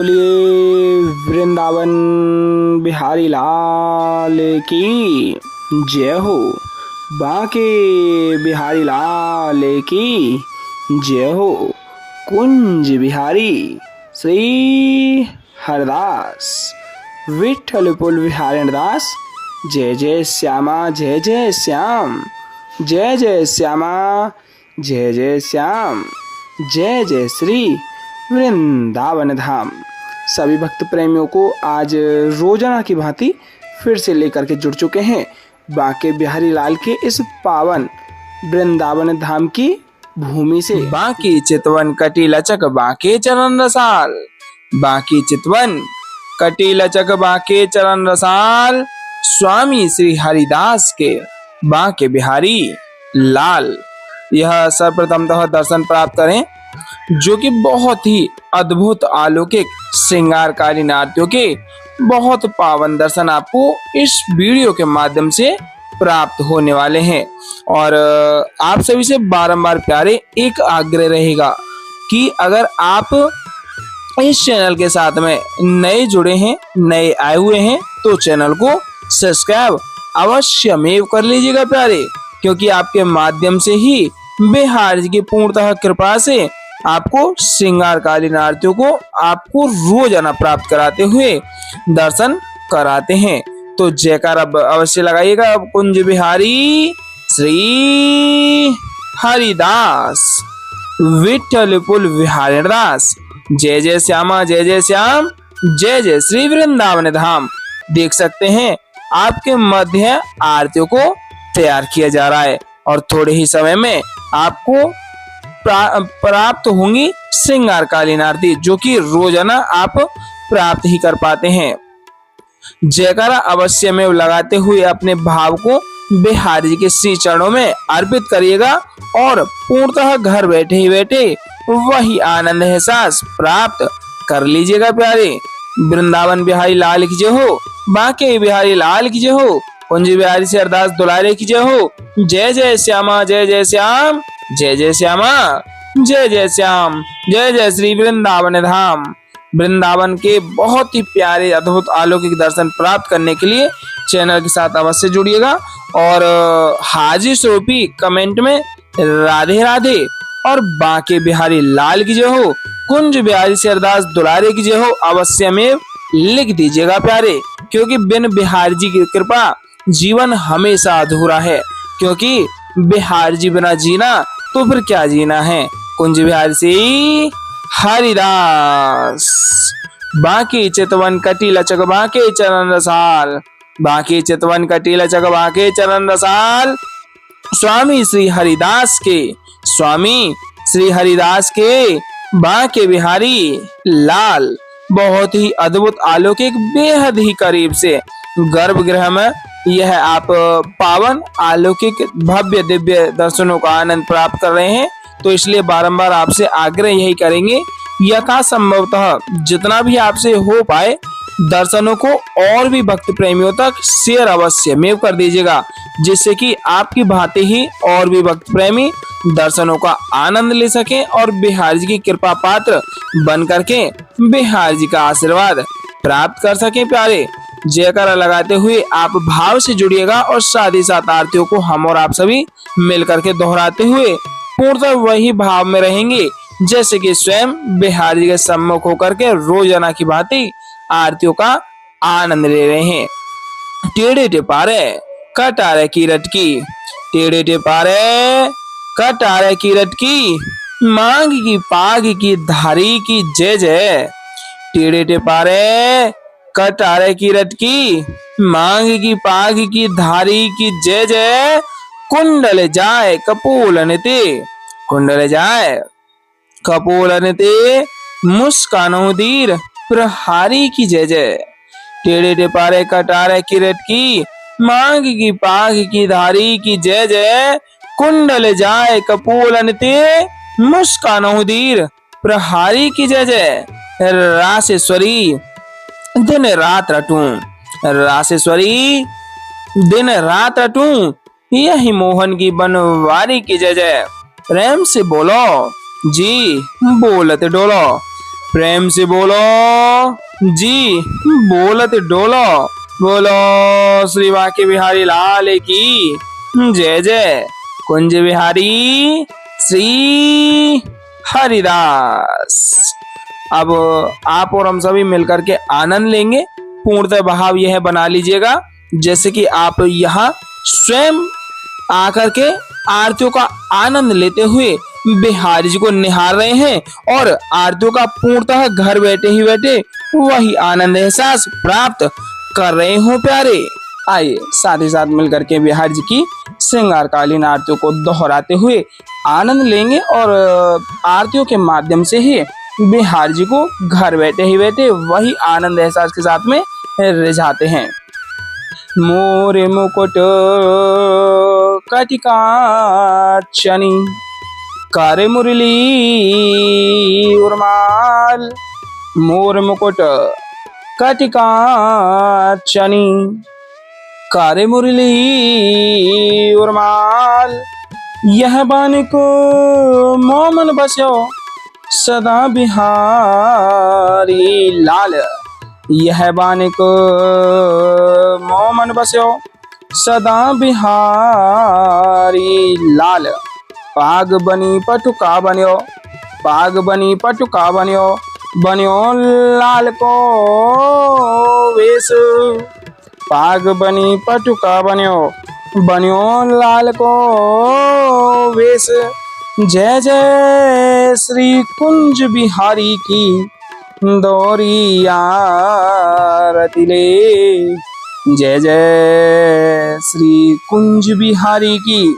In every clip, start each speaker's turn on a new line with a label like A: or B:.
A: बोलिए वृंदावन बिहारी लाल की जय हो। बांके बिहारी लाल की जय हो। कुंज बिहारी श्री हरदास विठ्ठल बिहारी दास। जय जय श्यामा जय जय श्याम, जय जय श्यामा जय जय श्याम, जय जय श्री वृंदावन धाम। सभी भक्त प्रेमियों को आज रोजाना की भांति फिर से लेकर के जुड़ चुके हैं बांके बिहारी लाल के इस पावन वृंदावन धाम की भूमि से।
B: बांकी चितवन कटी लचक बांके चरण रसाल, बांकी चितवन कटी लचक बांके चरण रसाल। स्वामी श्री हरिदास के बांके बिहारी लाल। यह सर्वप्रथमतः दर्शन प्राप्त करें जो कि बहुत ही अद्भुत अलौकिक श्रृंगारकारी आरतियों के बहुत पावन दर्शन आपको इस वीडियो के माध्यम से प्राप्त होने वाले हैं। और आप सभी से बारंबार प्यारे एक आग्रह रहेगा कि अगर आप इस चैनल के साथ में नए जुड़े हैं, नए आए हुए हैं, तो चैनल को सब्सक्राइब अवश्य में कर लीजिएगा प्यारे, क्योंकि आपके माध्यम से ही बिहार जी की पूर्णतः कृपा से आपको श्रृंगारकालीन आरतियों को आपको रोजाना प्राप्त कराते हुए दर्शन कराते हैं। तो जयकार अब अवश्य लगाइएगा। कुंज बिहारी श्री हरिदास विठ्ठल बिहारी दास। जय जय श्यामा जय जय श्याम, जय जय श्री वृंदावन धाम। देख सकते हैं आपके मध्य आरतियों को तैयार किया जा रहा है और थोड़े ही समय में आपको प्राप्त होंगी श्रृंगारकालीन आरती, जो कि रोजाना आप प्राप्त ही कर पाते हैं। जयकारा अवश्य में लगाते हुए अपने भाव को बिहारी जी के श्री चरणों में अर्पित करिएगा और पूर्णतः घर बैठे ही बैठे वही आनंद एहसास प्राप्त कर लीजिएगा प्यारे। वृंदावन बिहारी लाल की जय हो, बांके बिहारी लाल की जय हो, कुंज बिहारी से अरदास दुलारे की जय हो। जय जय श्यामा जय जय श्याम, जय जय श्यामा जय जय श्याम, जय जय श्री वृंदावन धाम। वृंदावन के बहुत ही प्यारे अद्भुत अलौकिक दर्शन प्राप्त करने के लिए चैनल के साथ अवश्य जुड़िएगा और हाजिर स्वरूपी कमेंट में राधे राधे और बांके बिहारी लाल की जय हो, कुंज बिहारी से अरदास दुलारे की जय हो अवश्य में लिख दीजिएगा प्यारे, क्योंकि बिन बिहारी जी की कृपा जीवन हमेशा अधूरा है, क्योंकि बिहार जी बिना जीना तो फिर क्या जीना है। कुंज बिहारी से हरिदास। बांके चितवन कटी लचक बांके चरण रसाल, बांके चितवन कटी लचक बांके चरण रसाल। स्वामी श्री हरिदास के, स्वामी श्री हरिदास के बांके बिहारी लाल बहुत ही अद्भुत अलौकिक बेहद ही करीब से गर्भगृह में यह आप पावन अलौकिक भव्य दिव्य दर्शनों का आनंद प्राप्त कर रहे हैं। तो इसलिए बारंबार आपसे आग्रह यही करेंगे यथा संभवतः जितना भी आपसे हो पाए दर्शनों को और भी भक्त प्रेमियों तक शेयर अवश्य में कर दीजिएगा, जिससे कि आपकी भांति ही और भी भक्त प्रेमी दर्शनों का आनंद ले सके और बिहार जी की कृपा पात्र बन करके बिहार जी का आशीर्वाद प्राप्त कर सके प्यारे। जयकारा लगाते हुए आप भाव से जुड़िएगा और साथ ही साथ आरतियों को हम और आप सभी मिलकर के दोहराते हुए पूर्णतः वही भाव में रहेंगे जैसे कि स्वयं बिहारी जी के सम्मुख होकर के रोजाना की भांति आरतियों का आनंद ले रहे हैं। टेढ़े टिपारे कटारे की रटकी, टेढ़े टिपारे कटारे की रटकी, मांग की पाग की धारी की जय जय। टेढ़े टिपारे कटारे की रटकी, मांग की पाग की धारी की जय जय। कुंडल जाए कपूलन ते, कुंडल जाए कपूलन ते, मुस्कानो दीर प्रहारी की जय जय। टेढ़े टिपारे कटारे की रटकी, मांग की पाग की धारी की जय जय। कुंडल जाए कपूलन ते, मुस्कानो दीर प्रहारी की जय जय। रासेश्वरी दिन रात रटूं, रासेश्वरी दिन रात रटूं, यही मोहन की बनवारी की जय जय। प्रेम से बोलो जी बोलते डोलो, प्रेम से बोलो जी, बोलत डोलो। बोलो श्री बांके बिहारी लाल की जय जय। कुंज बिहारी श्री हरिदास। अब आप और हम सभी मिलकर के आनंद लेंगे। पूर्णतः भाव यह बना लीजिएगा जैसे कि आप यहाँ स्वयं आकर के आरतियों का आनंद लेते हुए बिहारी जी को निहार रहे हैं और आरतियों का पूर्णतः घर बैठे ही बैठे वही आनंद एहसास प्राप्त कर रहे हो प्यारे। आइए साथ ही साथ मिलकर के बिहारी जी की श्रृंगारकालीन आरतियों को दोहराते हुए आनंद लेंगे और आरतियों के माध्यम से ही बिहारी जी को घर बैठे ही बैठे वही आनंद एहसास के साथ में रिझाते हैं। मोरे मुकुट कटिकाचनी करे मुरली उर्माल। मोर मुकुट कटिकाचनी करे मुरली उर्माल। यह बान को मोमन बस्यो सदा बिहारी लाल। यह बान को मोमन बस्यो सदा बिहारी लाल। पाग बनी पटुका बन्यो, पाग बनी पटुका बन्यो, बन्यो लाल को वेश। पाग बनी पटुका बन्यो, बन्यो लाल को वेश। जय जय श्री कुंज बिहारी की दौरी आरती ले। जय जय श्री कुंज बिहारी की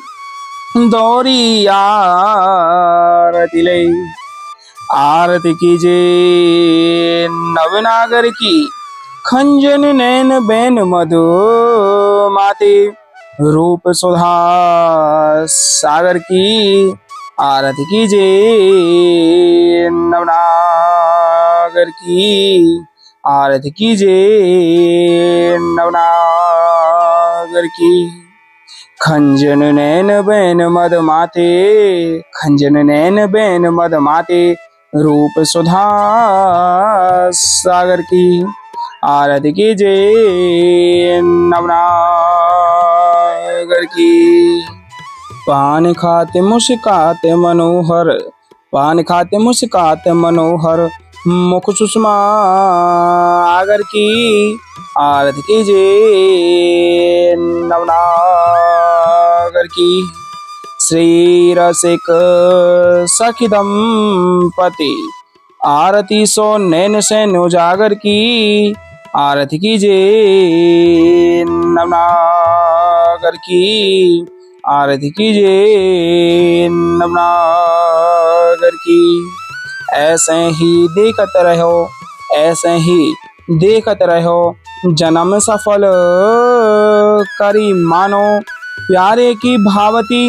B: दौरी आरती ले। आरती कीजे नवनागर की खंजन नैन बैन मधु माते रूप सुधा सागर की। आरती कीजे नवनागर की, आरती कीजे नवनागर की। खंजन नैन बैन मद माते, खंजन नैन बैन मद माते रूप सुधा सागर की। आरती कीजे नवनागर की। पान खाते मुस्काते मनोहर, पान खाते मुस्काते मनोहर मुख सुषमा आगर की। आरती कीजे नवनागर की। श्री रसिक सखी दंपति आरती सो नैन सैन उजागर की। आरती कीजे नवनागर की। आरती कीजे नवनागर की। ऐसे ही देखत रहो, ऐसे ही देखत रहो जन्म सफल करी मानो। प्यारे की भावती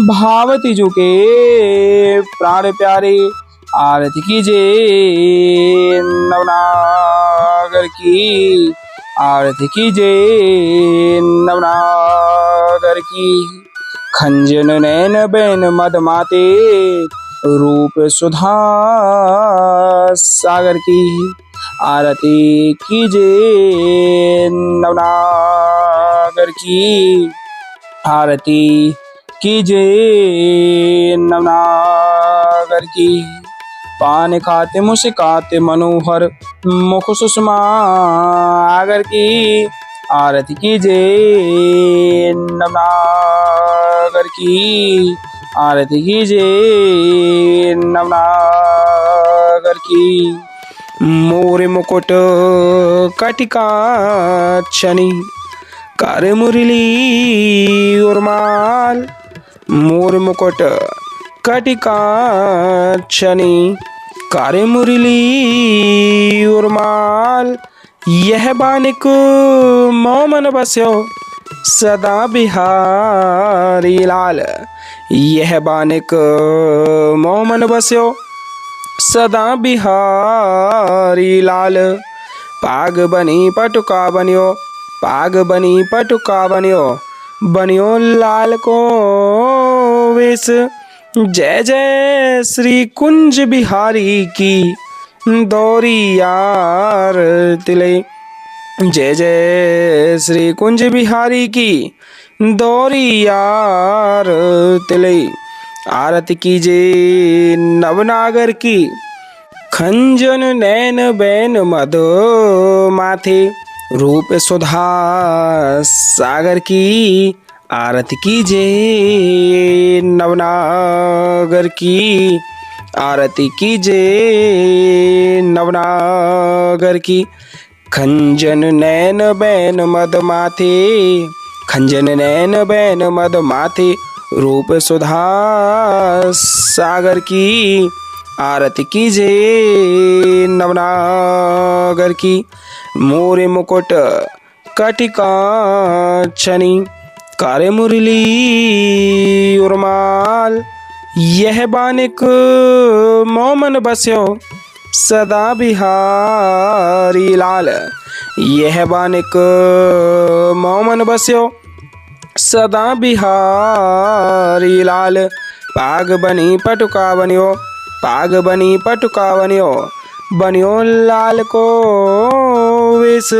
B: भावती जुके प्राण प्यारे। आरती कीजे नवनागर की। आरती कीजे नवनागर की। खंजन नैन बैन मद माते रूप सुधा सागर की। आरती कीजे नवनागर की। आरती कीजे नवनागर की। पान खाते मुस्काते मनोहर मुख सुषमा आगर की। आरती कीजे नवनागर की। आरती कीजे नवनागर की।
A: मोरे मुकुट कटिकाचनी करे मुरली उर्माल। मोर मुकुट कटिकाचनी करे मुरली उर्माल। यह बानिक मोमन बस्यो सदा बिहारी लाल। यह बानिक मोमन बस्यो सदा बिहारी लाल। पाग बनी पटुका बन्यो, पाग बनी पटुका बन्यो, बन्यो लाल को वेश। जय जय श्री कुंज बिहारी की दौरियार तिले। जय जय श्री कुंज बिहारी की दौरियार तिले। आरती कीजिए नवनागर की खंजन नैन बैन मद माथे। रूप सुधा सागर की आरती कीजिए नवनागर की। आरती कीजिए नवनागर की खंजन नैन बैन मद माथे। खंजन नैन बैन मद माथे। रूप सुधा सागर की आरती कीजिए नवनागर की। मोरे मुकुट कटिकांचनी कारे मुरली उर्माल। यह बानिक मोमन बस्यो सदा बिहारी लाल। यह बानिक मोमन बस्यो सदा बिहारी लाल। पाग बनी पटुका बनियो पाग बनी पटुका बनियो बनियो लाल को वेश।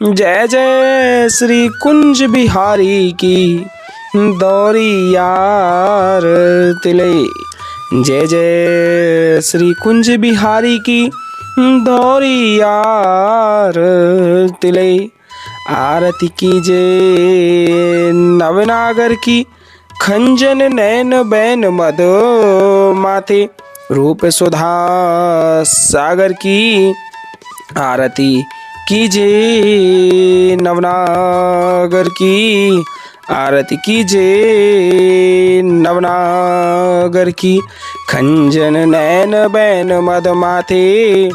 A: जय जय श्री कुंज बिहारी की दौरियार तिले। जय जय श्री कुंज बिहारी की दौरियार तिले। आरती कीजिए नवनागर की खंजन नैन बैन मद माथे। रूप सुधा सागर की आरती कीजिए नवनागर की। आरती कीजिए नवनागर की खंजन नैन बैन मद माथे।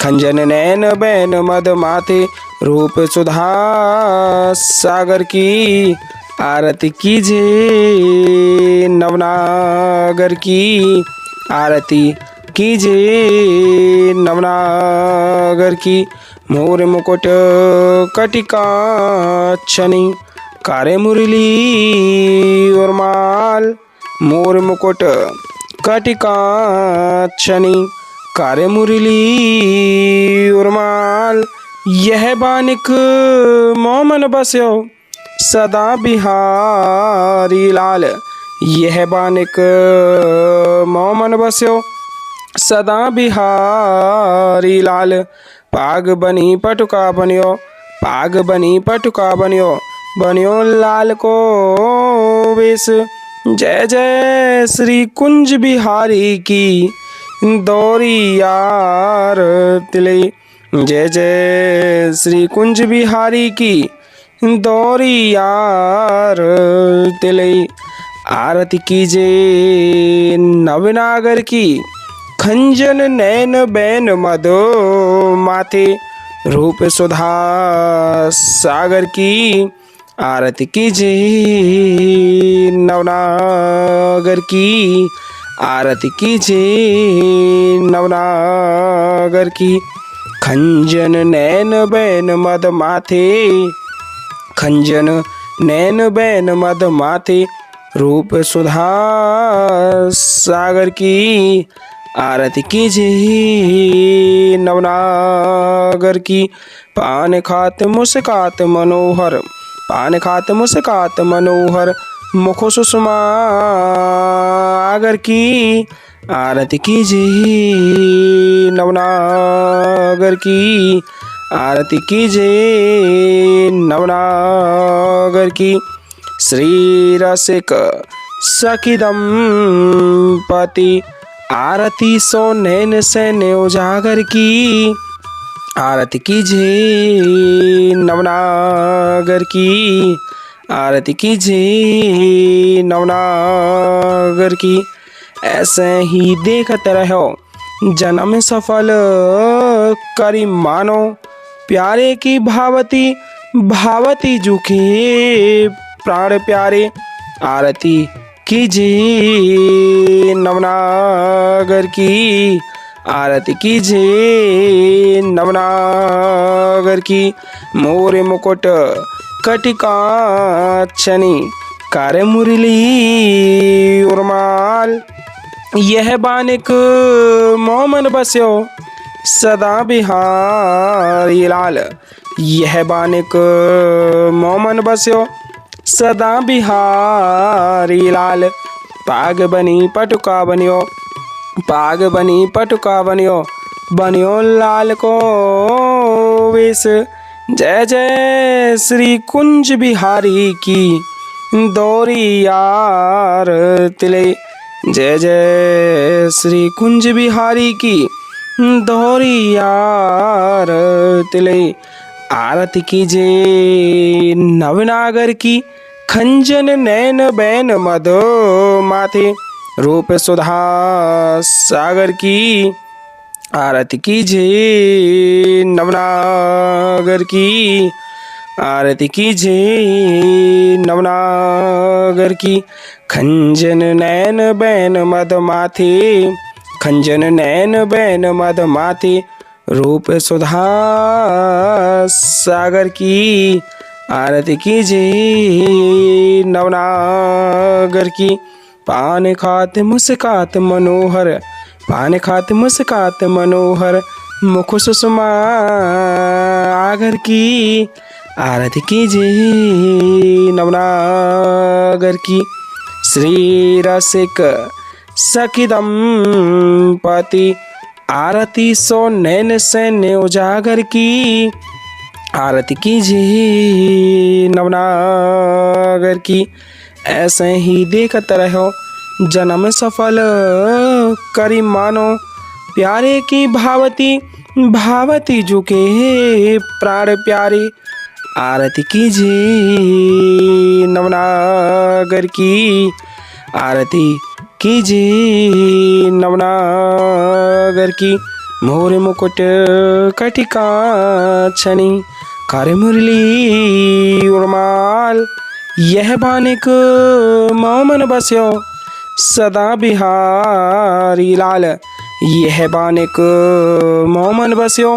A: खंजन नैन बैन मद माथे। रूप सुधा सागर की आरती कीजिए नवनागर की। आरती कीजिए नवनागर की। मोर मुकुट कटिकांचनी कारे मुरली उर्माल। मोर मुकुट कटिकांचनी कारे मुरली उर्माल। यह बानिक मोमन बस्यो सदा बिहारी लाल। यह बानिक मोमन बस्यो सदा बिहारी लाल। पाग बनी पटुका बनियो पाग बनी पटुका बनियो बनियो लाल को वेश। जय जय श्री कुंज बिहारी की दौरियार तिले। जय जय श्री कुंज बिहारी की दौरियार तिले। आरती कीजिए नवनागर की खंजन नैन बैन मद माथे। रूप सुधा सागर की आरती कीजिए नवनागर की। आरती कीजिए नवनागर की खंजन नैन बैन मद माथे। खंजन नैन बैन मद माथे। रूप सुधा सागर की आरती कीजिए नवनागर की। पान खात मुस्कात मनोहर पान खात मुस्कात मनोहर मुख सुषमा आगर की आरती कीजिए नवनागर की। आरती कीजिए नवनागर की। श्री रसिक सखिदम पति आरती सो नैन सैन्य उजागर की। आरती कीजिए नवनागर की। आरती कीजिए नवनागर की। ऐसे ही देखते रहो जन्म सफल करी मानो। प्यारे की भावती भावती जुखे प्राण प्यारे। आरती कीजिए नवनागर की। आरती कीजिए नवनागर की। मोर मुकुट कटिकांचनी कारे मुरली उर्माल। यह बानिक मोमन बस्यो सदा बिहारी लाल यह बानिक मोमन बस्यो सदा बिहारी लाल पाग बनी पटुका बनियो पाग बनी पटुका बनियो बनियो लाल को वेश जय जय श्री कुंज बिहारी की दौरी यार तिले जय जय श्री कुंज बिहारी की दौरी यार तिले आरती कीजे नवनागर की खंजन नैन बैन मधो माथे रूप सुधा सागर की आरती कीजे नवनागर की आरती कीजे नवनागर की खंजन नैन बैन मद माथे खंजन नैन बैन मद माथे रूप सुधा सागर की आरती कीजे नवनागर की पान खात मुस्कात मनोहर पान खात मुस्कात मनोहर मुख सुषमा आगर की आरती कीजे नवनागर की श्री रसिक सखी दंपति आरती सो नैन सैन्य उजागर की आरती कीजे नवनागर की ऐसे ही देखते रहो जन्म सफल करी मानो प्यारे की भावती भावती झुके प्राण प्यारे आरती कीजे नवनागर की आरती कीजे नवनागर की मोर मुकुट कटिका छनी कर मुरली उर्माल यह बानिक मोमन बस्यो सदा बिहारी लाल यह बानिक मोमन बस्यो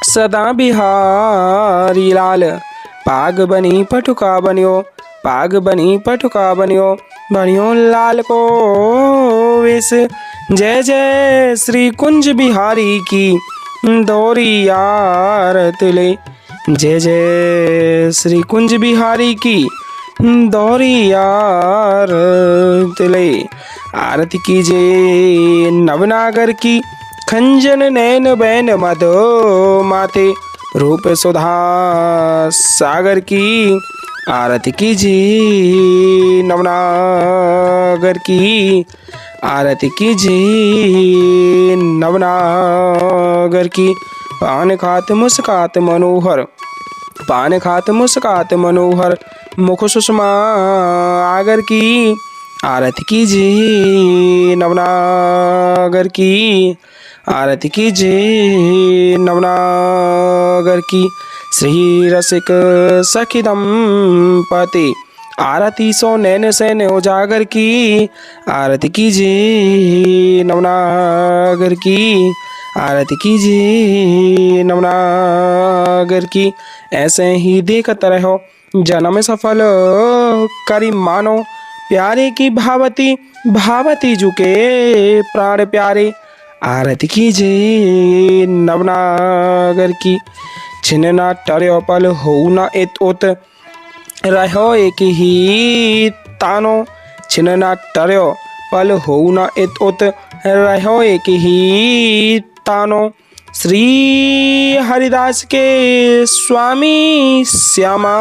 A: सदा बिहारी लाल पाग बनी पटुका बनियो पाग बनी पटुका बनियो बनियो लाल को वेश जय जय श्री कुंज बिहारी की दौरी यार तिले जय जय श्री कुंज बिहारी की दौरी यार तिले आरती कीजे नवनागर की खंजन नैन बैन मधो माथे रूप सुधा सागर की आरती कीजे नवनागर की आरती कीजे नवनागर की पान खात मुस्कात मनोहर पान खात मुस्कात मनोहर मुख सुषमा आगर की आरती कीजे नवनागर की आरती कीजे नवनागर की श्री रसिक सखी दंपति आरती सो नैन सैन उजागर की आरती कीजे नवनागर की आरती कीजे नवनागर की ऐसे ही देखते रहो जन्म सफल करी मानो प्यारे की भावती भावती झुके प्राण प्यारे आरती कीजे नवनागर की छिन्ना टर्यो पल हो न इत उत रहो एक ही तानो छिन्ना टर्यो पल हो न इत उत रहो एक ही तानो श्री हरिदास के स्वामी श्यामा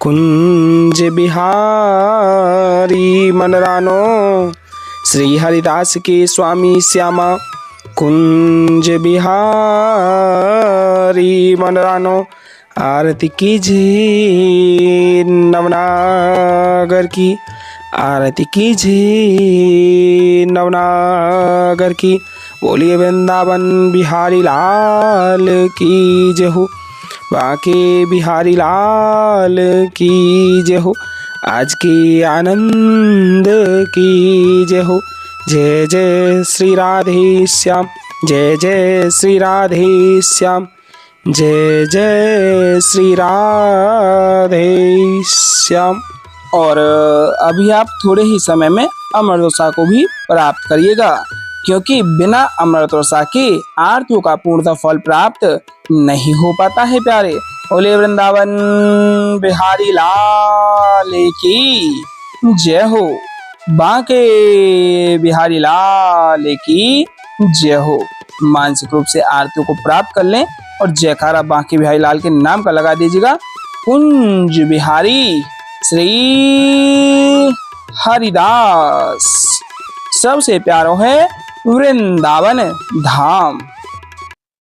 A: कुंज बिहारी मनरानो श्री हरिदास के स्वामी श्यामा कुंज बिहारी मनरानो आरती कीजे नवनागर की आरती कीजे नवनागर की बोलिए वृंदावन बिहारी लाल की जय हो बाके बिहारी लाल की जय हो आज के आनंद की जय हो जय जय श्री राधे श्याम जय जय श्री राधे श्याम जय जय श्री राधे श्याम। और अभी आप थोड़े ही समय में अमर डोसा को भी प्राप्त करिएगा।
B: क्योंकि बिना अमृत वर्षा के आरतियों का पूर्णतः फल प्राप्त नहीं हो पाता है प्यारे। बोले वृंदावन बिहारी लाल की जय हो, बांके बिहारी लाल की जय हो। मानसिक रूप से आरतियों को प्राप्त कर लें और जयकारा बांके बिहारी लाल के नाम का लगा दीजिएगा। कुंज बिहारी श्री हरिदास सबसे प्यारो है वृंदावन धाम।